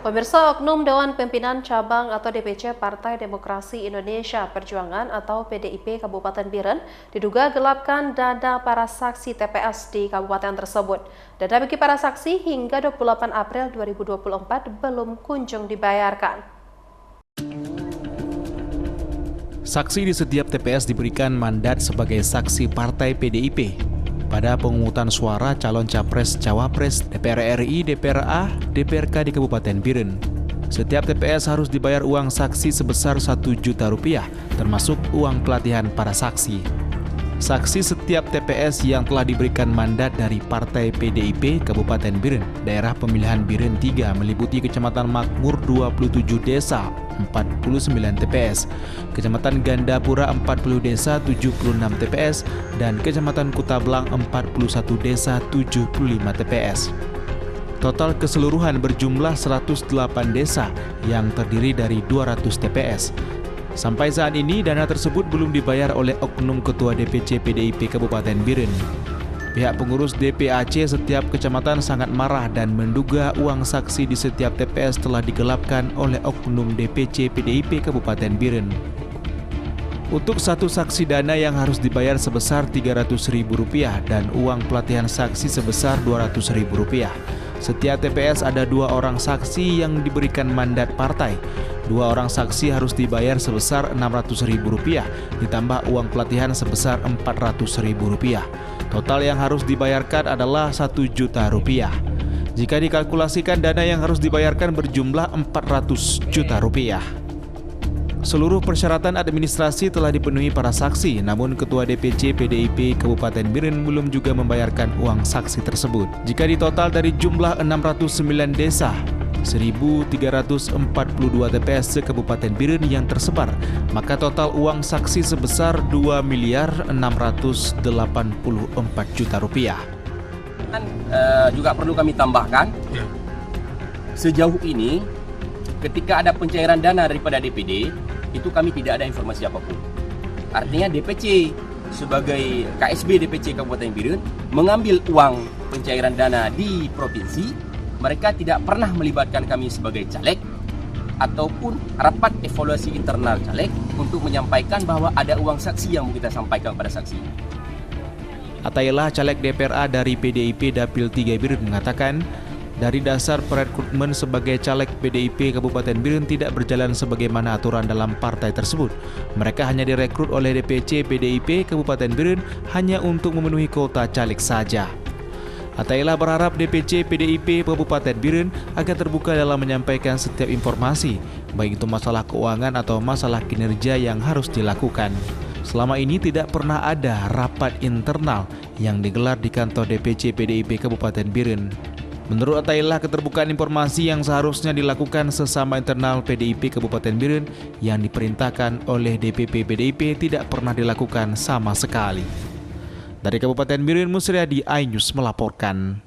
Pemirsa, Oknum Dewan Pimpinan Cabang atau DPC Partai Demokrasi Indonesia Perjuangan atau PDIP Kabupaten Biren diduga gelapkan dana para saksi TPS di kabupaten tersebut. Dana bagi para saksi hingga 28 April 2024 belum kunjung dibayarkan. Saksi di setiap TPS diberikan mandat sebagai saksi partai PDIP pada pemungutan suara calon capres-cawapres DPR RI, DPRA, DPRK di Kabupaten Biren. Setiap TPS harus dibayar uang saksi sebesar Rp1 juta, termasuk uang pelatihan para saksi. Saksi setiap TPS yang telah diberikan mandat dari Partai PDIP Kabupaten Biren, daerah pemilihan Biren 3 meliputi Kecamatan Makmur 27 desa, 49 TPS, Kecamatan Gandapura 40 desa 76 TPS, dan Kecamatan Kutablang 41 desa 75 TPS. Total keseluruhan berjumlah 108 desa yang terdiri dari 200 TPS. Sampai saat ini dana tersebut belum dibayar oleh oknum Ketua DPC PDIP Kabupaten Biren. Pihak pengurus DPAC setiap kecamatan sangat marah dan menduga uang saksi di setiap TPS telah digelapkan oleh oknum DPC PDIP Kabupaten Biren. Untuk satu saksi dana yang harus dibayar sebesar Rp300.000 dan uang pelatihan saksi sebesar Rp200.000. Setiap TPS ada 2 orang saksi yang diberikan mandat partai. 2 orang saksi harus dibayar sebesar Rp600.000, ditambah uang pelatihan sebesar Rp400.000. Total yang harus dibayarkan adalah Rp1 juta. Jika dikalkulasikan, dana yang harus dibayarkan berjumlah Rp400 juta. Seluruh persyaratan administrasi telah dipenuhi para saksi, namun Ketua DPC PDIP Kabupaten Biren belum juga membayarkan uang saksi tersebut. Jika ditotal dari jumlah 609 desa, 1.342 TPS se-Kabupaten Biren yang tersebar, maka total uang saksi sebesar Rp2.684 juta. Juga perlu kami tambahkan, sejauh ini ketika ada pencairan dana daripada DPD, itu kami tidak ada informasi apapun. Artinya DPC sebagai KSB DPC Kabupaten Biren mengambil uang pencairan dana di provinsi, mereka tidak pernah melibatkan kami sebagai caleg ataupun rapat evaluasi internal caleg untuk menyampaikan bahwa ada uang saksi yang mau kita sampaikan pada saksi. Atailah caleg DPRA dari PDIP Dapil 3 Biren mengatakan, dari dasar perekrutmen sebagai caleg PDIP Kabupaten Biren tidak berjalan sebagaimana aturan dalam partai tersebut. Mereka hanya direkrut oleh DPC PDIP Kabupaten Biren hanya untuk memenuhi kuota caleg saja. Atailah berharap DPC PDIP Kabupaten Biren agar terbuka dalam menyampaikan setiap informasi, baik itu masalah keuangan atau masalah kinerja yang harus dilakukan. Selama ini tidak pernah ada rapat internal yang digelar di kantor DPC PDIP Kabupaten Biren. Menurut Atailah, keterbukaan informasi yang seharusnya dilakukan sesama internal PDIP Kabupaten Biren yang diperintahkan oleh DPP PDIP tidak pernah dilakukan sama sekali. Dari Kabupaten Biren, Musriadi, iNews melaporkan.